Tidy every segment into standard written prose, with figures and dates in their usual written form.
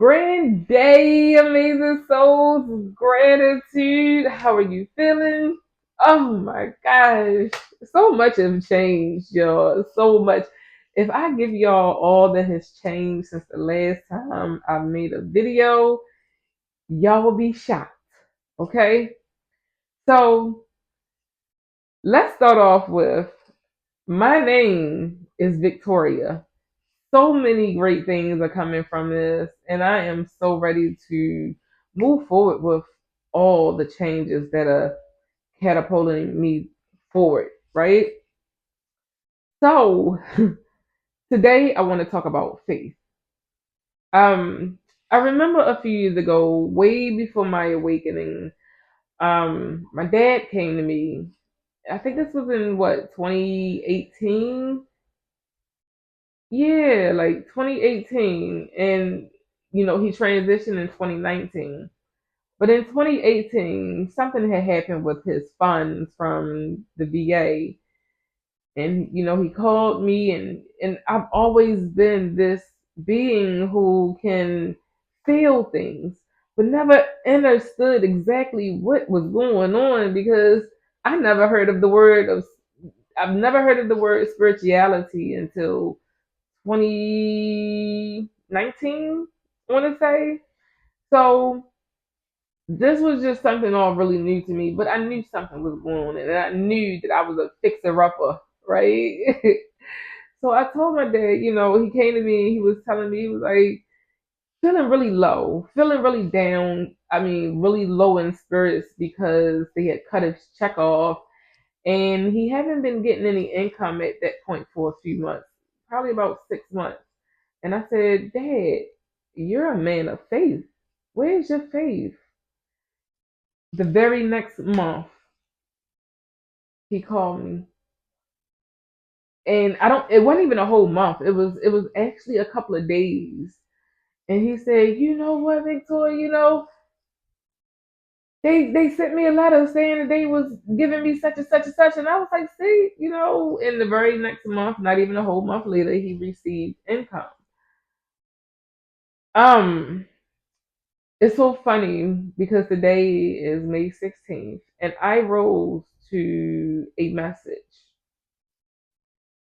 Grand day, amazing souls, gratitude. How are you feeling? Oh my gosh, so much has changed, y'all. So much. If I give y'all all that has changed since the last time I made a video, y'all will be shocked. Okay? So let's start off with my name is Victoria. So many great things are coming from this, and I am so ready to move forward with all the changes that are catapulting me forward, right? So, today I want to talk about faith. Um, I remember a few years ago, way before my awakening, my dad came to me. I think this was in what, 2018? Yeah, like 2018. And, he transitioned in 2019. But in 2018, something had happened with his funds from the VA. And, he called me, and I've always been this being who can feel things, but never understood exactly what was going on because I never heard of the word of I've never heard of the word spirituality until 2019, I want to say. So this was just something all really new to me, but I knew something was going on, and I knew that I was a fixer upper, right? So I told my dad, he came to me and he was telling me, he was like, feeling really low, feeling really down. I mean, really low in spirits because they had cut his check off, and he hadn't been getting any income at that point for a few months, probably about 6 months. And I said, Dad, you're a man of faith. Where's your faith? The very next month, he called me, and I don't. It wasn't even a whole month. It was actually a couple of days. And he said, you know what, Victoria, they sent me a letter saying that they was giving me such and such and such, and I was like, see, in the very next month, not even a whole month later, he received income. Um, it's so funny because today is May 16th, and I rose to a message.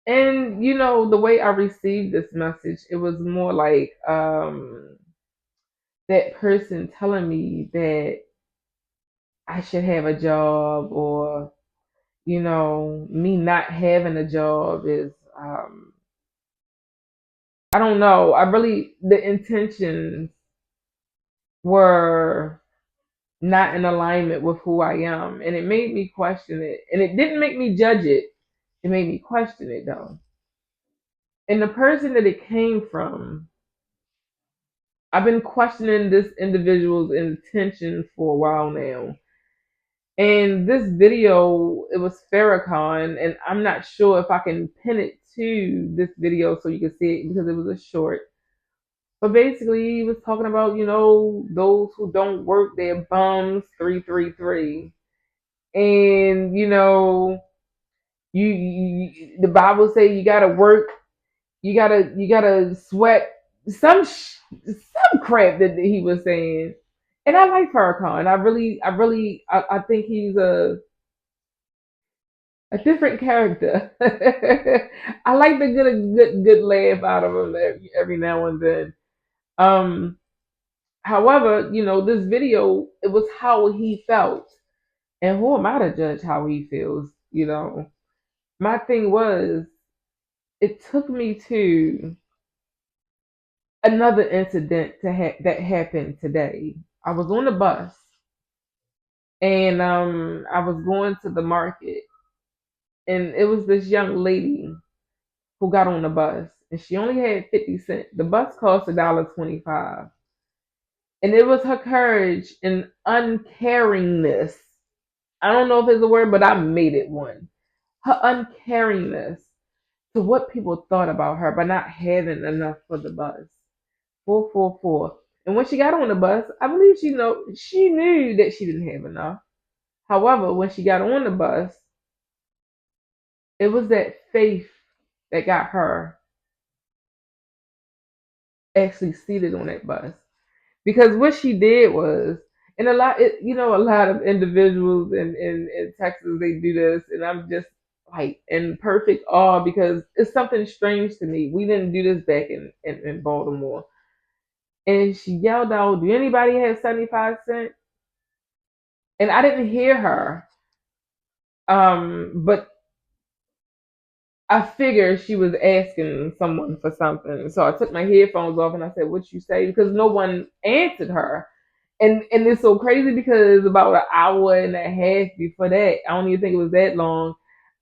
And the way I received this message, it was more like that person telling me that I should have a job, or me not having a job is, I don't know. I really, the intentions were not in alignment with who I am, and it made me question it. And it didn't make me judge it. It made me question it though. And the person that it came from, I've been questioning this individual's intention for a while now. And this video, it was Farrakhan, and I'm not sure if I can pin it to this video so you can see it because it was a short. But basically, he was talking about, those who don't work, they're bums, 333. And, the Bible say you gotta work, you gotta sweat, some crap that he was saying. And I like Farrakhan. I think he's a different character. I like to get a good laugh out of him every now and then. Um, However, this video, it was how he felt, and who am I to judge how he feels? My thing was, it took me to another incident that happened today. I was on the bus, and I was going to the market, and it was this young lady who got on the bus, and she only had 50 cents. The bus cost $1.25, and it was her courage and uncaringness. I don't know if it's a word, but I made it one. Her uncaringness to what people thought about her by not having enough for the bus. 444. And when she got on the bus, I believe she knew that she didn't have enough. However, when she got on the bus, it was that faith that got her actually seated on that bus. because what she did was, and a lot of individuals in Texas, they do this, and I'm just like in perfect awe because it's something strange to me. We didn't do this back in Baltimore. And she yelled out, "Do anybody have 75 cents?" And I didn't hear her. But I figured she was asking someone for something. So I took my headphones off and I said, "What you say?" Because no one answered her. And it's so crazy because about an hour and a half before that, I don't even think it was that long,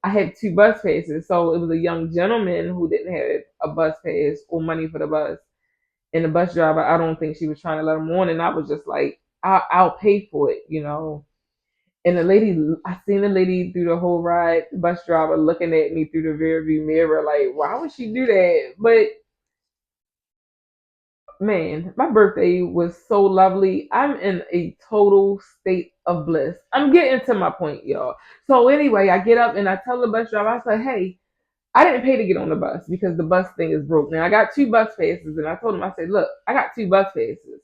I had two bus passes. So it was a young gentleman who didn't have a bus pass or money for the bus. And the bus driver, I don't think she was trying to let him on. And I was just like, I'll pay for it. And the lady, I seen the lady through the whole ride, the bus driver looking at me through the rearview mirror, like, why would she do that? But man, my birthday was so lovely. I'm in a total state of bliss. I'm getting to my point, y'all. So anyway, I get up and I tell the bus driver, I said, "Hey, I didn't pay to get on the bus because the bus thing is broke. Now I got two bus passes, and I told him, I said, look, I got two bus passes.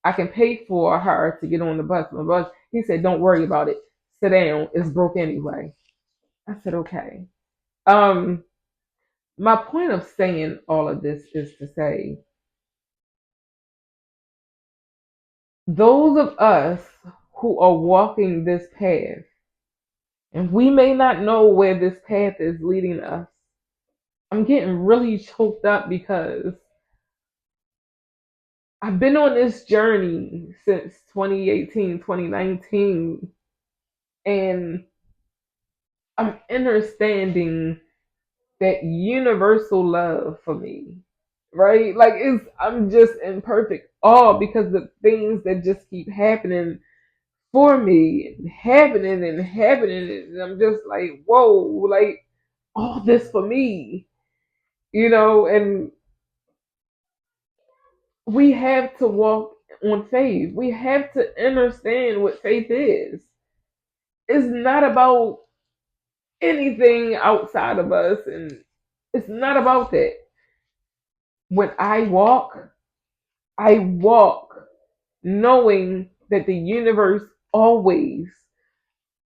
I can pay for her to get on the bus. My bus." He said, "Don't worry about it. Sit down. It's broke anyway." I said, "Okay." Um, my point of saying all of this is to say, those of us who are walking this path, and we may not know where this path is leading us. I'm getting really choked up because I've been on this journey since 2018, 2019, and I'm understanding that universal love for me, right? Like I'm just in perfect awe because the things that just keep happening for me and happening, and I'm just like, whoa, like all this for me. And we have to walk on faith. We have to understand what faith is. It's not about anything outside of us, and it's not about that. When I walk knowing that the universe always,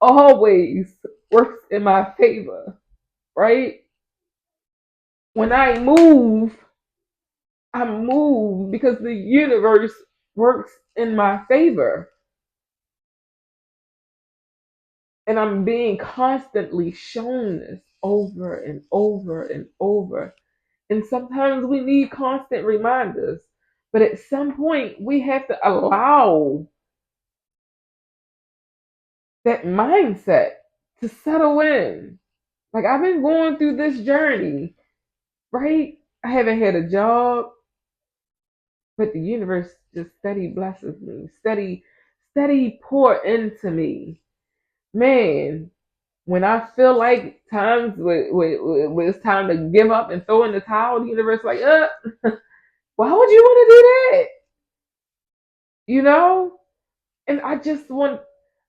always works in my favor, right? When I move because the universe works in my favor. And I'm being constantly shown this over and over and over. And sometimes we need constant reminders. But at some point, we have to allow that mindset to settle in. Like, I've been going through this journey, right? I haven't had a job, but the universe just steady blesses me, steady pour into me. Man, when I feel like times when it's time to give up and throw in the towel, the universe like, why would you want to do that? You know? And I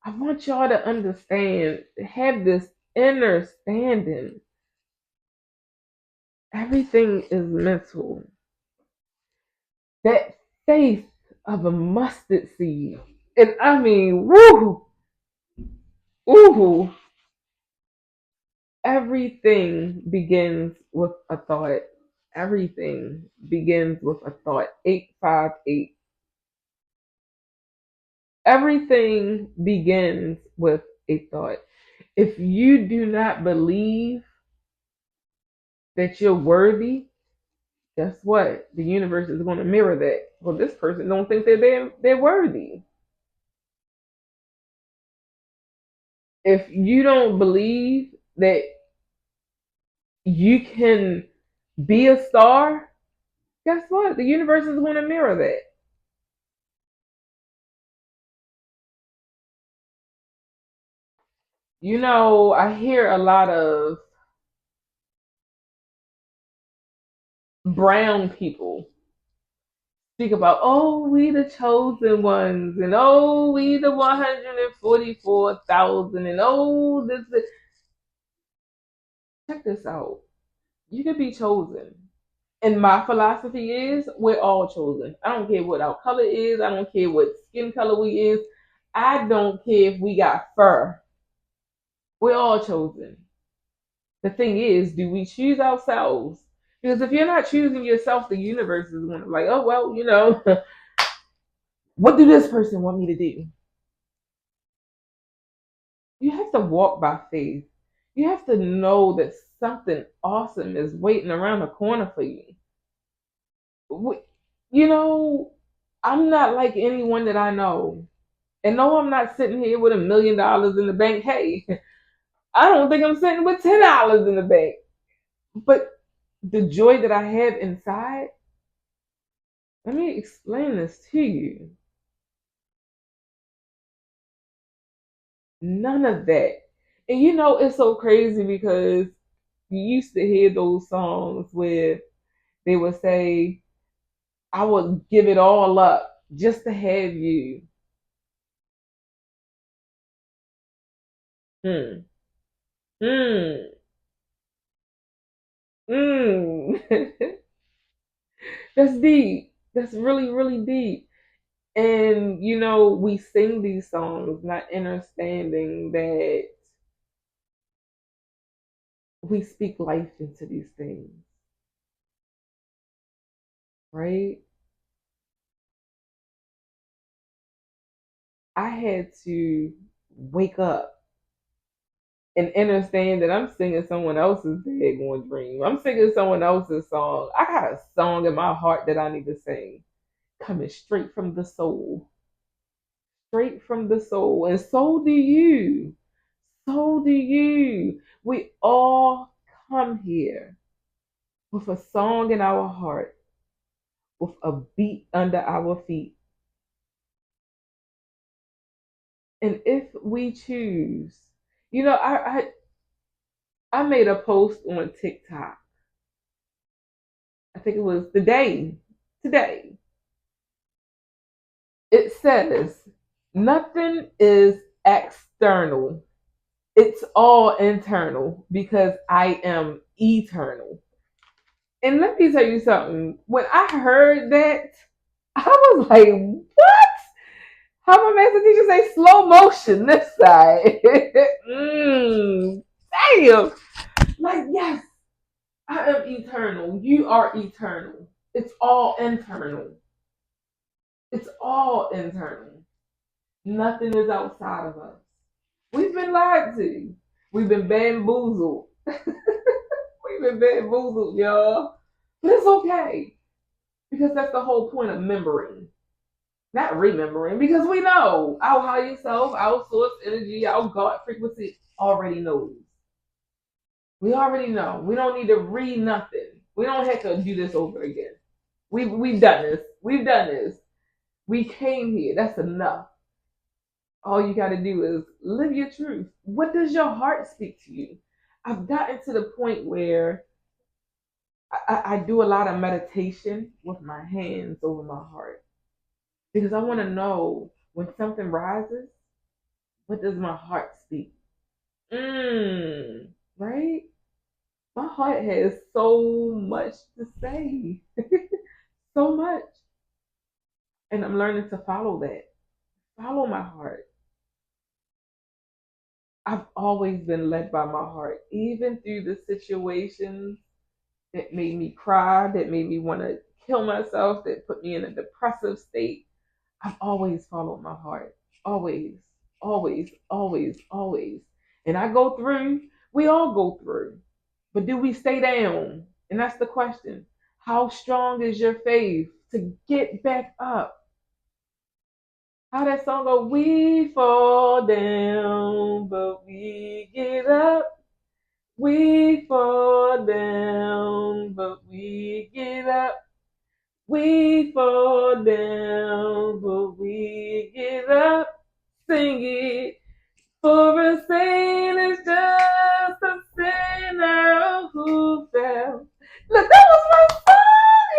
want y'all to understand, have this understanding. Everything is mental. That faith of a mustard seed. And I mean, woo, ooh, everything begins with a thought. Everything begins with a thought. 858. Everything begins with a thought. If you do not believe that you're worthy, guess what? The universe is going to mirror that. Well, this person don't think that they're worthy. If you don't believe that you can be a star, guess what? The universe is going to mirror that. I hear a lot of brown people speak about, oh, we the chosen ones, and oh, we the 144,000, and oh, this. Check this out. You could be chosen. And my philosophy is we're all chosen. I don't care what our color is. I don't care what skin color we is. I don't care if we got fur. We're all chosen. The thing is, do we choose ourselves? Because if you're not choosing yourself, the universe is going to be like, oh well, what do this person want me to do? You have to walk by faith. You have to know that something awesome is waiting around the corner for you. We- You know, I'm not like anyone that I know. And no, I'm not sitting here with $1 million in the bank. Hey, I don't think I'm sitting with $10 in the bank. But the joy that I have inside, let me explain this to you. None of that. And it's so crazy because you used to hear those songs where they would say, I would give it all up just to have you. Hmm. Hmm. Hmm. That's deep. That's really, really deep. And we sing these songs not understanding that we speak life into these things, right? I had to wake up and understand that I'm singing someone else's daggone dream. I'm singing someone else's song. I got a song in my heart that I need to sing, coming straight from the soul, straight from the soul. And so do you. So do you. We all come here with a song in our heart, with a beat under our feet. And if we choose, I made a post on TikTok. I think it was today. It says, nothing is external. It's all internal because I am eternal. And let me tell you something. When I heard that, I was like, what? How my master teacher say slow motion this side? Damn. Like, yes, I am eternal. You are eternal. It's all internal. It's all internal. Nothing is outside of us. We've been lied to. We've been bamboozled. We've been bamboozled, y'all. But it's okay. Because that's the whole point of remembering. Not remembering, because we know our higher self, our source energy, our God frequency already knows. We already know. We don't need to read nothing. We don't have to do this over again. We've done this. We've done this. We came here. That's enough. All you got to do is live your truth. What does your heart speak to you? I've gotten to the point where I do a lot of meditation with my hands over my heart because I want to know when something rises, what does my heart speak? Right? My heart has so much to say, so much. And I'm learning to follow that. Follow my heart. I've always been led by my heart, even through the situations that made me cry, that made me want to kill myself, that put me in a depressive state. I've always followed my heart. Always, always, always, always. And I go through, we all go through. But do we stay down? And that's the question. How strong is your faith to get back up? How that song go, we fall down, but we get up. We fall down, but we get up. We fall down, but we get up. Sing it. For a saint is just a sinner who fell. Look, that was my song,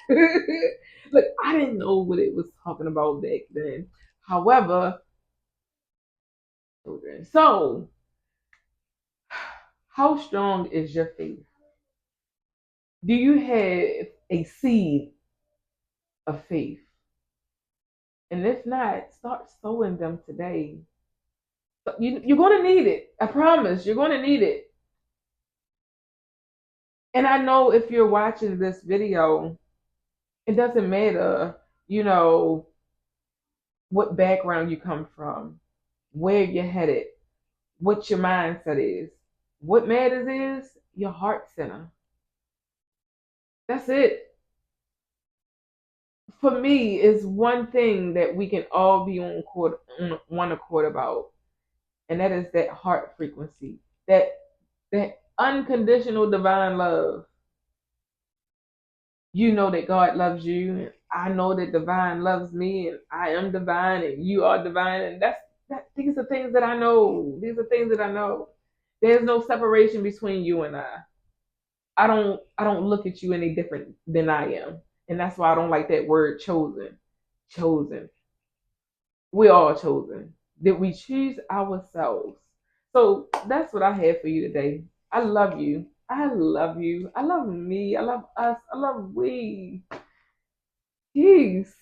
yeah. Look, I didn't know what it was talking about back then. However, children. So, how strong is your faith? Do you have a seed of faith? And if not, start sowing them today. You're going to need it. I promise. You're going to need it. And I know if you're watching this video, it doesn't matter, you know, what background you come from, where you're headed, what your mindset is. What matters is your heart center. That's it. For me, is one thing that we can all be on one accord about, and that is that heart frequency, that unconditional divine love. You know that God loves you, and I know that divine loves me, and I am divine, and you are divine, and that. These are things that I know. These are things that I know. There's no separation between you and I. I don't look at you any different than I am, and that's why I don't like that word chosen. Chosen. We're all chosen. Did we choose ourselves? So that's what I have for you today. I love you. I love you. I love me. I love us. I love we. Peace.